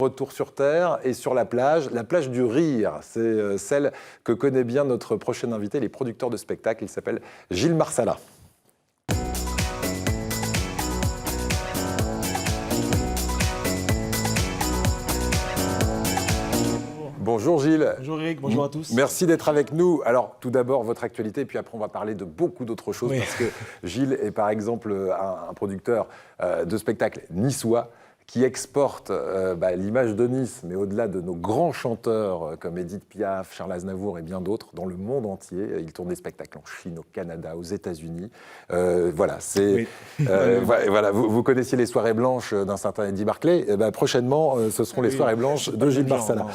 Retour sur Terre et sur la plage du Rire. C'est celle que connaît bien notre prochain invité, les producteurs de spectacles. Il s'appelle Gilles Marsala. Bonjour Gilles. Bonjour Eric, bonjour à tous. Merci d'être avec nous. Alors tout d'abord votre actualité, puis après on va parler de beaucoup d'autres choses, parce que Gilles est par exemple un producteur de spectacles niçois qui exporte l'image de Nice, mais au-delà de nos grands chanteurs comme Édith Piaf, Charles Aznavour et bien d'autres, dans le monde entier. Il tourne des spectacles en Chine, au Canada, aux États-Unis. Voilà, vous connaissiez les soirées blanches d'un certain Eddie Barclay. Prochainement, ce seront les soirées blanches de Gilles Marsala.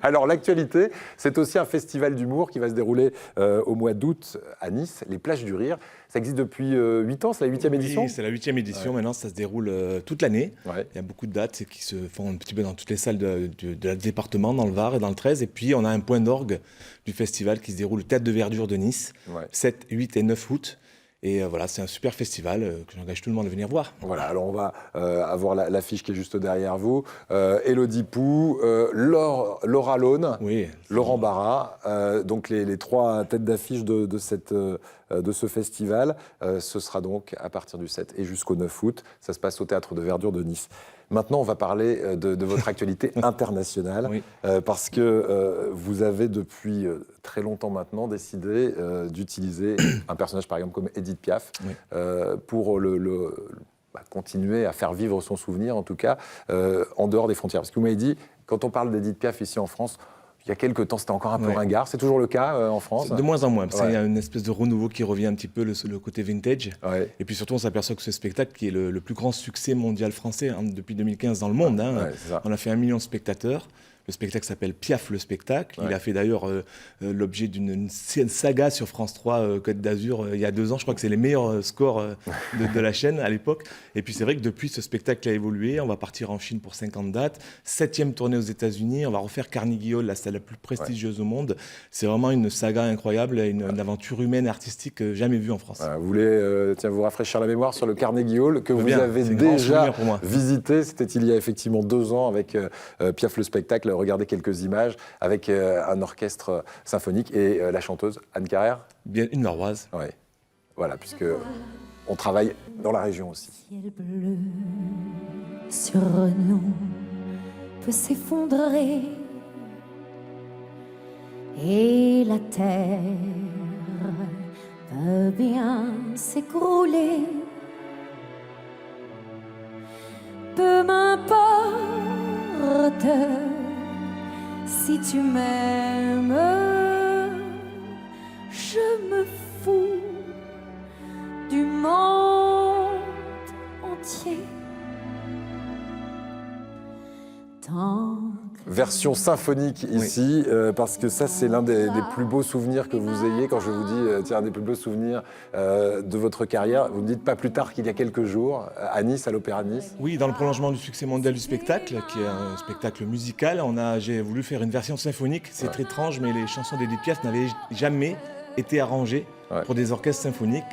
Alors l'actualité, c'est aussi un festival d'humour qui va se dérouler au mois d'août à Nice, les Plages du Rire. Ça existe depuis 8 ans, c'est la 8e édition? Oui, c'est la 8e édition. Maintenant, ça se déroule toute l'année. Ouais. Il y a beaucoup de dates qui se font un petit peu dans toutes les salles de département, dans le Var et dans le 13. Et puis, on a un point d'orgue du festival qui se déroule au Théâtre de Verdure de Nice, 7, 8 et 9 août. Et voilà, c'est un super festival que j'engage tout le monde à venir voir. Voilà, alors on va avoir l'affiche qui est juste derrière vous. Élodie Pou, Laura Lone, Laurent Barra, donc les trois têtes d'affiche de ce festival. Ce sera donc à partir du 7 et jusqu'au 9 août. Ça se passe au Théâtre de Verdure de Nice. Maintenant, on va parler de votre actualité internationale, parce que vous avez depuis très longtemps maintenant décidé d'utiliser un personnage, par exemple, comme Édith Piaf, pour continuer à faire vivre son souvenir, en tout cas, en dehors des frontières. Parce que vous m'avez dit, quand on parle d'Édith Piaf ici en France, il y a quelques temps, c'était encore un peu ringard. C'est toujours le cas en France? De moins en moins, parce qu'il y a une espèce de renouveau qui revient un petit peu, le côté vintage. Et puis surtout, on s'aperçoit que ce spectacle, qui est le plus grand succès mondial français depuis 2015 dans le monde, on a fait 1 million de spectateurs. Le spectacle s'appelle Piaf le spectacle. Il a fait d'ailleurs l'objet d'une saga sur France 3 Côte d'Azur il y a 2 ans. Je crois que c'est les meilleurs scores de la chaîne à l'époque. Et puis c'est vrai que depuis, ce spectacle a évolué. On va partir en Chine pour 50 dates. 7e tournée aux États-Unis. On va refaire Carnegie Hall, la salle la plus prestigieuse au monde. C'est vraiment une saga incroyable, une aventure humaine et artistique jamais vue en France. Vous voulez vous rafraîchir la mémoire sur le Carnegie Hall que vous avez déjà visité. C'était il y a effectivement 2 ans avec Piaf le spectacle. Regardez quelques images avec un orchestre symphonique et la chanteuse Anne Carrère. Bien, une Norroise. Oui, voilà, puisque on travaille dans la région aussi. Le ciel bleu sur nous peut s'effondrer et la terre peut bien s'écrouler. Peu m'importe si tu m'aimes, je me fous du monde entier. Version symphonique ici, parce que ça c'est l'un des plus beaux souvenirs que vous ayez. Quand je vous dis, un des plus beaux souvenirs de votre carrière, vous me dites pas plus tard qu'il y a quelques jours, à Nice, à l'Opéra de Nice. Oui, dans le prolongement du succès mondial du spectacle, qui est un spectacle musical, j'ai voulu faire une version symphonique. C'est très étrange, mais les chansons d'Édith Piaf n'avaient jamais été arrangées pour des orchestres symphoniques.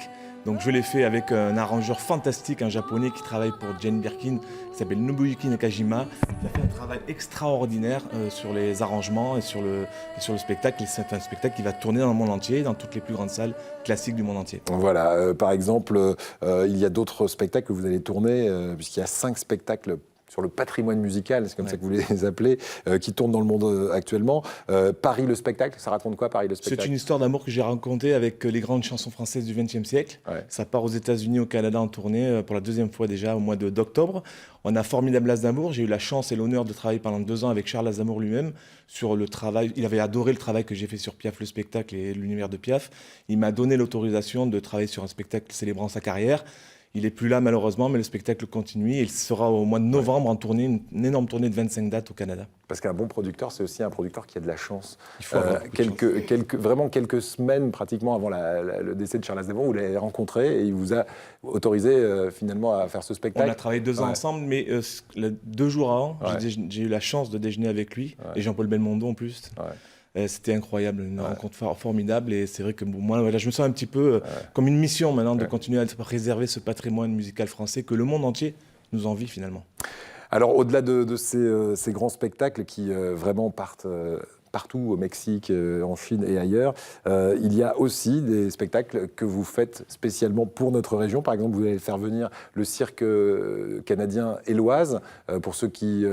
Donc je l'ai fait avec un arrangeur fantastique, un japonais qui travaille pour Jane Birkin, qui s'appelle Nobuyuki Nakajima. Il a fait un travail extraordinaire sur les arrangements et sur le spectacle. C'est un spectacle qui va tourner dans le monde entier, dans toutes les plus grandes salles classiques du monde entier. Voilà, par exemple, il y a d'autres spectacles que vous allez tourner, puisqu'il y a 5 spectacles sur le patrimoine musical, c'est comme ça que vous les appelez, qui tournent dans le monde actuellement. Paris le spectacle, ça raconte quoi Paris le spectacle? C'est une histoire d'amour que j'ai racontée avec les grandes chansons françaises du XXe siècle. Ça part aux États-Unis, au Canada en tournée pour la 2e fois déjà au mois d'octobre. On a Formidable Aznavour. J'ai eu la chance et l'honneur de travailler pendant 2 ans avec Charles Aznavour lui-même sur le travail. Il avait adoré le travail que j'ai fait sur Piaf le spectacle et l'univers de Piaf. Il m'a donné l'autorisation de travailler sur un spectacle célébrant sa carrière. Il n'est plus là malheureusement, mais le spectacle continue et il sera au mois de novembre en tournée, une énorme tournée de 25 dates au Canada. Parce qu'un bon producteur, c'est aussi un producteur qui a de la chance. Il faut avoir vraiment quelques semaines pratiquement avant le décès de Charles Aznavour, vous l'avez rencontré et il vous a autorisé finalement à faire ce spectacle. On a travaillé 2 ans ensemble, mais 2 jours avant, j'ai eu la chance de déjeuner avec lui et Jean-Paul Belmondo en plus. C'était incroyable, une rencontre formidable et c'est vrai que moi je me sens un petit peu comme une mission maintenant de continuer à préserver ce patrimoine musical français que le monde entier nous envie finalement. Alors, au-delà de ces grands spectacles qui vraiment partent partout, au Mexique, en Chine et ailleurs, il y a aussi des spectacles que vous faites spécialement pour notre région. Par exemple, vous allez faire venir le cirque canadien Éloise. Pour ceux qui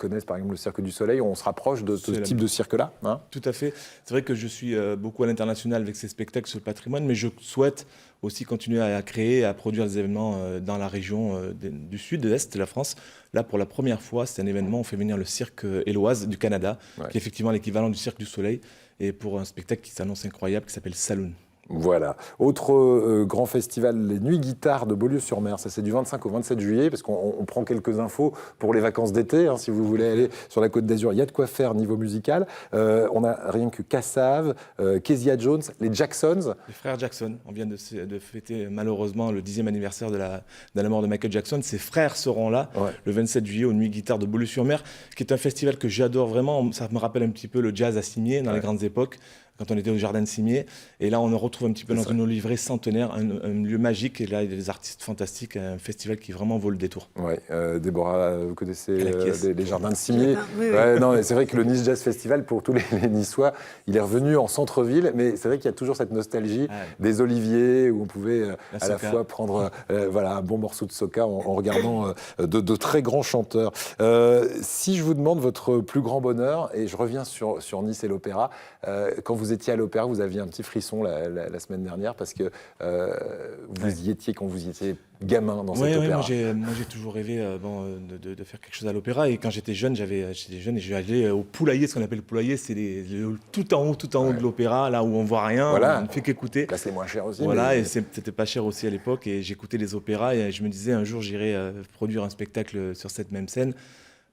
connaissent, par exemple, le Cirque du Soleil, on se rapproche de ce type de cirque-là, hein? Tout à fait. C'est vrai que je suis beaucoup à l'international avec ces spectacles sur le patrimoine, mais je souhaite aussi continuer à créer, à produire des événements dans la région du sud, de l'est de la France. Là, pour la première fois, c'est un événement, on fait venir le cirque Éloise du Canada, qui est effectivement l'équivalent du Cirque du Soleil, et pour un spectacle qui s'annonce incroyable, qui s'appelle Saloon. Voilà. Autre grand festival, les Nuits Guitare de Beaulieu-sur-Mer. Ça, c'est du 25 au 27 juillet, parce qu'on prend quelques infos pour les vacances d'été. Hein, si vous voulez aller sur la Côte d'Azur, il y a de quoi faire niveau musical. On a rien que Kassav, Kezia Jones, les Jacksons. Les frères Jackson. On vient de fêter malheureusement le 10e anniversaire de la mort de Michael Jackson. Ses frères seront là le 27 juillet aux Nuits Guitare de Beaulieu-sur-Mer, qui est un festival que j'adore vraiment. Ça me rappelle un petit peu le jazz à Cimiez dans les grandes époques, quand on était au Jardin de Cimiez. Et là, on le retrouve un petit peu dans une livrée centenaire, un lieu magique. Et là, il y a des artistes fantastiques, un festival qui vraiment vaut le détour. Oui, Déborah, vous connaissez les Jardins de Cimiez? Oui. Non, c'est vrai que le Nice Jazz Festival, pour tous les Niçois, il est revenu en centre-ville. Mais c'est vrai qu'il y a toujours cette nostalgie des oliviers, où on pouvait à la fois prendre un bon morceau de soca en regardant de très grands chanteurs. Si je vous demande votre plus grand bonheur, et je reviens sur Nice et l'opéra, quand vous étiez à l'opéra, vous aviez un petit frisson la semaine dernière parce que vous y étiez quand vous étiez gamin dans cet opéra. Moi j'ai toujours rêvé de faire quelque chose à l'opéra, et quand j'étais jeune, et je suis allé au poulailler. Ce qu'on appelle le poulailler, c'est tout en haut de l'opéra, là où on voit rien, on ne fait qu'écouter. Là c'est moins cher aussi. Voilà, et c'était pas cher aussi à l'époque, et j'écoutais les opéras et je me disais un jour j'irai produire un spectacle sur cette même scène.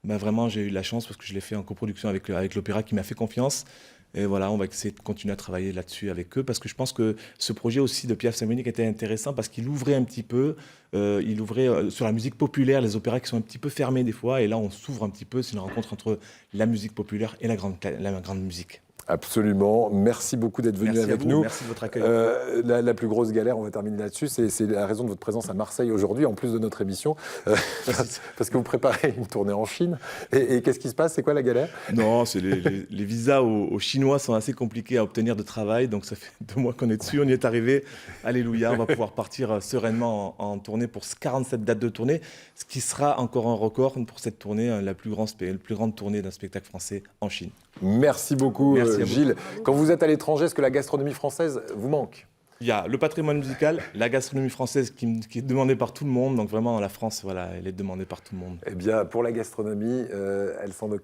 Vraiment j'ai eu de la chance parce que je l'ai fait en coproduction avec l'opéra qui m'a fait confiance. Et voilà, on va essayer de continuer à travailler là-dessus avec eux, parce que je pense que ce projet aussi de Piaf Saint-Ménic était intéressant parce qu'il ouvrait un petit peu, sur la musique populaire, les opéras qui sont un petit peu fermés des fois, et là on s'ouvre un petit peu, c'est une rencontre entre la musique populaire et la grande musique. Absolument. Merci beaucoup d'être venu avec nous. Merci de votre accueil. La plus grosse galère, on va terminer là-dessus, c'est la raison de votre présence à Marseille aujourd'hui, en plus de notre émission, parce que vous préparez une tournée en Chine. Et qu'est-ce qui se passe? C'est quoi la galère? Non, c'est les visas aux Chinois sont assez compliqués à obtenir de travail, donc ça fait 2 mois qu'on est dessus, on y est arrivé. Alléluia, on va pouvoir partir sereinement en tournée pour 47 dates de tournée, ce qui sera encore un record pour cette tournée, la plus grande tournée d'un spectacle français en Chine. Merci beaucoup, Gilles. Quand vous êtes à l'étranger, est-ce que la gastronomie française vous manque? Il y a le patrimoine musical, la gastronomie française qui est demandée par tout le monde. Donc vraiment, la France, elle est demandée par tout le monde. Eh bien, pour la gastronomie, elle s'en occupe.